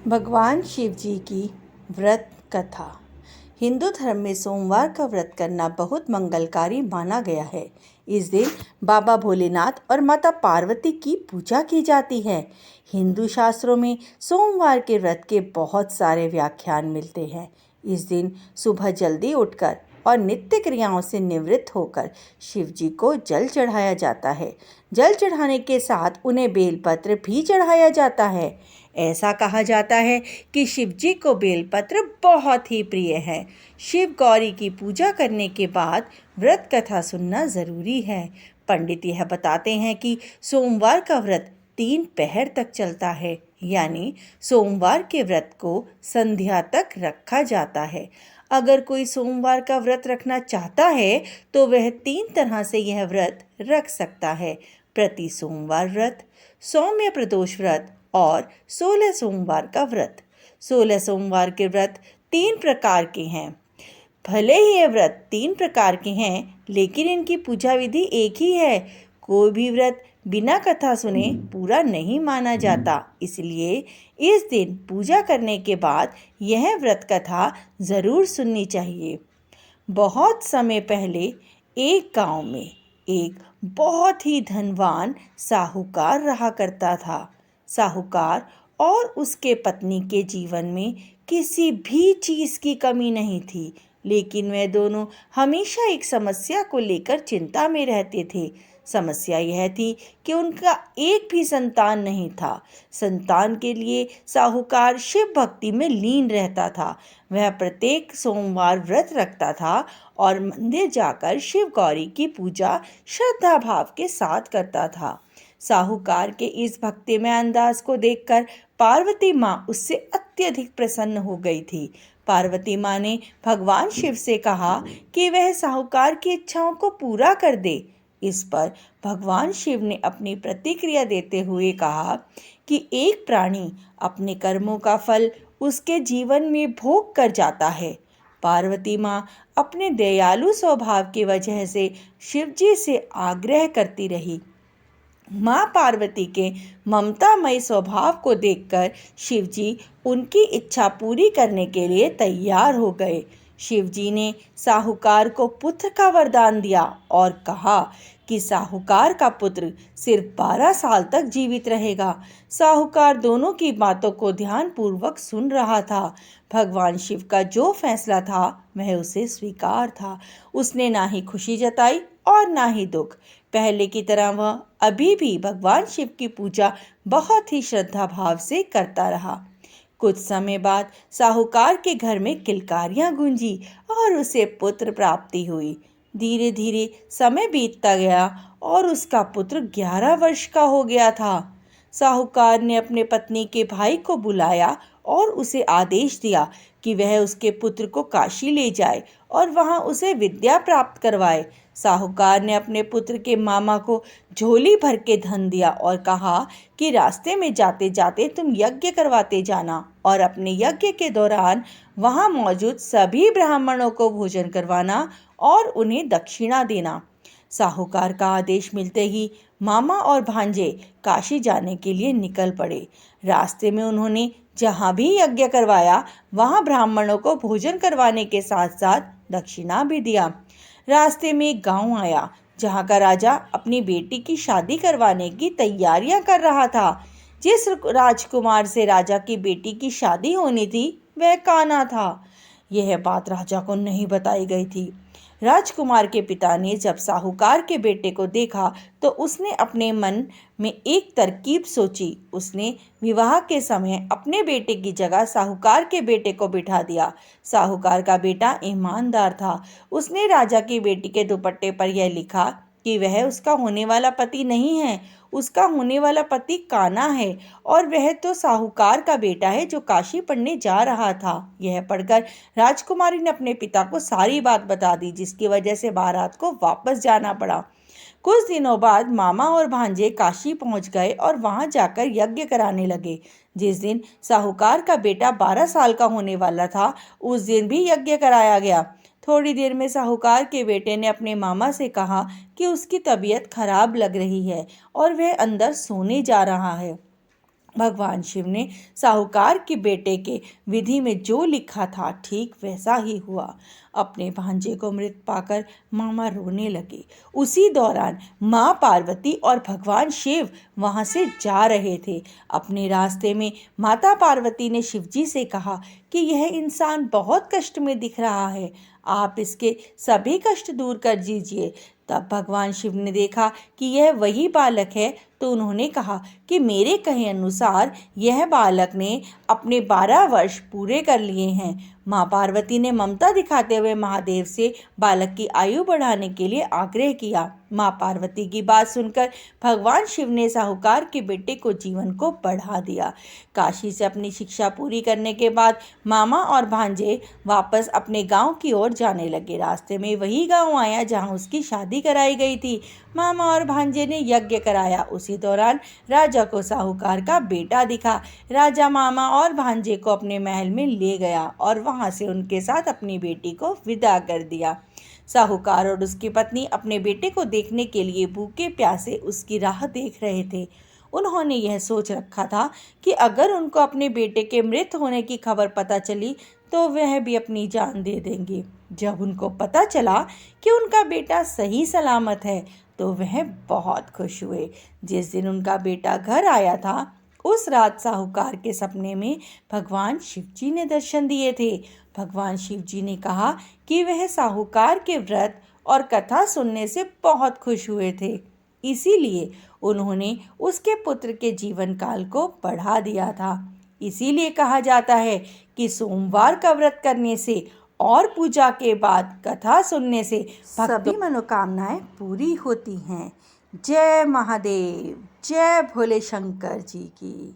भगवान शिव जी की व्रत कथा। हिंदू धर्म में सोमवार का व्रत करना बहुत मंगलकारी माना गया है। इस दिन बाबा भोलेनाथ और माता पार्वती की पूजा की जाती है। हिंदू शास्त्रों में सोमवार के व्रत के बहुत सारे व्याख्यान मिलते हैं। इस दिन सुबह जल्दी उठकर और नित्य क्रियाओं से निवृत्त होकर शिव जी को जल चढ़ाया जाता है। जल चढ़ाने के साथ उन्हें बेलपत्र भी चढ़ाया जाता है। ऐसा कहा जाता है कि शिव जी को बेलपत्र बहुत ही प्रिय है। शिव गौरी की पूजा करने के बाद व्रत कथा सुनना ज़रूरी है। पंडित यह बताते हैं कि सोमवार का व्रत 3 पहर तक चलता है, यानी सोमवार के व्रत को संध्या तक रखा जाता है। अगर कोई सोमवार का व्रत रखना चाहता है तो वह 3 तरह से यह व्रत रख सकता है: प्रति सोमवार व्रत, सौम्य प्रदोष व्रत और 16 सोमवार का व्रत। 16 सोमवार के व्रत 3 प्रकार के हैं। भले ही ये व्रत 3 प्रकार के हैं, लेकिन इनकी पूजा विधि एक ही है। कोई भी व्रत बिना कथा सुने पूरा नहीं माना जाता, इसलिए इस दिन पूजा करने के बाद यह व्रत कथा ज़रूर सुननी चाहिए। बहुत समय पहले एक गांव में एक बहुत ही धनवान साहूकार रहा करता था। साहूकार और उसके पत्नी के जीवन में किसी भी चीज़ की कमी नहीं थी, लेकिन वे दोनों हमेशा एक समस्या को लेकर चिंता में रहते थे। समस्या यह थी कि उनका एक भी संतान नहीं था। संतान के लिए साहूकार शिव भक्ति में लीन रहता था। वह प्रत्येक सोमवार व्रत रखता था और मंदिर जाकर शिव गौरी की पूजा श्रद्धा भाव के साथ करता था। साहूकार के इस भक्तिमय अंदाज को देखकर पार्वती माँ उससे अत्यधिक प्रसन्न हो गई थी। पार्वती माँ ने भगवान शिव से कहा कि वह साहूकार की इच्छाओं को पूरा कर दे। इस पर भगवान शिव ने अपनी प्रतिक्रिया देते हुए कहा कि एक प्राणी अपने कर्मों का फल उसके जीवन में भोग कर जाता है। पार्वती माँ अपने दयालु स्वभाव की वजह से शिव जी से आग्रह करती रही। माँ पार्वती के ममतामय स्वभाव को देखकर शिव जी उनकी इच्छा पूरी करने के लिए तैयार हो गए। शिव जी ने साहूकार को पुत्र का वरदान दिया और कहा कि साहूकार का पुत्र सिर्फ 12 साल तक जीवित रहेगा। साहूकार दोनों की बातों को ध्यानपूर्वक सुन रहा था। भगवान शिव का जो फैसला था वह उसे स्वीकार था। उसने ना ही खुशी जताई और ना ही दुख। पहले की तरह वह अभी भी भगवान शिव की पूजा बहुत ही श्रद्धा भाव से करता रहा। कुछ समय बाद साहूकार के घर में किलकारियां गूंजी और उसे पुत्र प्राप्ति हुई। धीरे धीरे समय बीतता गया और उसका पुत्र 11 वर्ष का हो गया था। साहूकार ने अपने पत्नी के भाई को बुलाया और उसे आदेश दिया कि वह उसके पुत्र को काशी ले जाए और वहां उसे विद्या प्राप्त करवाए। साहूकार ने अपने पुत्र के मामा को झोली भर के धन दिया और कहा कि रास्ते में जाते जाते तुम यज्ञ करवाते जाना और अपने यज्ञ के दौरान वहां मौजूद सभी ब्राह्मणों को भोजन करवाना और उन्हें दक्षिणा देना। साहूकार का आदेश मिलते ही मामा और भांजे काशी जाने के लिए निकल पड़े। रास्ते में उन्होंने जहाँ भी यज्ञ करवाया वहाँ ब्राह्मणों को भोजन करवाने के साथ साथ दक्षिणा भी दिया। रास्ते में एक गांव आया जहाँ का राजा अपनी बेटी की शादी करवाने की तैयारियां कर रहा था। जिस राजकुमार से राजा की बेटी की शादी होनी थी वह कान्हा था। यह बात राजा को नहीं बताई गई थी। राजकुमार के पिता ने जब साहूकार के बेटे को देखा तो उसने अपने मन में एक तरकीब सोची। उसने विवाह के समय अपने बेटे की जगह साहूकार के बेटे को बिठा दिया। साहूकार का बेटा ईमानदार था। उसने राजा की बेटी के दुपट्टे पर यह लिखा कि वह उसका होने वाला पति नहीं है, उसका होने वाला पति कान्हा है और वह तो साहूकार का बेटा है जो काशी पढ़ने जा रहा था। यह पढ़कर राजकुमारी ने अपने पिता को सारी बात बता दी, जिसकी वजह से बारात को वापस जाना पड़ा। कुछ दिनों बाद मामा और भांजे काशी पहुंच गए और वहां जाकर यज्ञ कराने लगे। जिस दिन साहूकार का बेटा 12 साल का होने वाला था उस दिन भी यज्ञ कराया गया। थोड़ी देर में साहूकार के बेटे ने अपने मामा से कहा कि उसकी तबीयत खराब लग रही है और वह अंदर सोने जा रहा है। भगवान शिव ने साहूकार के बेटे के विधि में जो लिखा था ठीक वैसा ही हुआ। अपने भांजे को मृत पाकर मामा रोने लगे। उसी दौरान माँ पार्वती और भगवान शिव वहां से जा रहे थे। अपने रास्ते में माता पार्वती ने शिवजी से कहा कि यह इंसान बहुत कष्ट में दिख रहा है, आप इसके सभी कष्ट दूर कर दीजिए। तब भगवान शिव ने देखा कि यह वही बालक है, तो उन्होंने कहा कि मेरे कहे अनुसार यह बालक ने अपने 12 वर्ष पूरे कर लिए हैं। माँ पार्वती ने ममता दिखाते हुए महादेव से बालक की आयु बढ़ाने के लिए आग्रह किया। माँ पार्वती की बात सुनकर भगवान शिव ने साहूकार के बेटे को जीवन को बढ़ा दिया। काशी से अपनी शिक्षा पूरी करने के बाद मामा और भांजे वापस अपने गांव की ओर जाने लगे। रास्ते में वही गांव आया जहां उसकी शादी कराई गई थी। मामा और भांजे ने यज्ञ कराया। उसी दौरान राजा को साहूकार का बेटा दिखा। राजा मामा और भांजे को अपने महल में ले गया और वहां से उनके साथ अपनी बेटी को विदा कर दिया। साहूकार और उसकी पत्नी अपने बेटे को देखने के लिए भूखे प्यासे उसकी राह देख रहे थे। उन्होंने यह सोच रखा था कि अगर उनको अपने बेटे के मृत होने की खबर पता चली तो वह भी अपनी जान दे देंगे। जब उनको पता चला कि उनका बेटा सही सलामत है तो वह बहुत खुश हुए। जिस दिन उनका बेटा घर आया था उस रात साहूकार के सपने में भगवान शिवजी ने दर्शन दिए थे। भगवान शिवजी ने कहा कि वह साहूकार के व्रत और कथा सुनने से बहुत खुश हुए थे, इसीलिए उन्होंने उसके पुत्र के जीवन काल को बढ़ा दिया था। इसीलिए कहा जाता है कि सोमवार का व्रत करने से और पूजा के बाद कथा सुनने से सभी मनोकामनाएं पूरी होती हैं। जय महादेव, जय भोले शंकर जी की।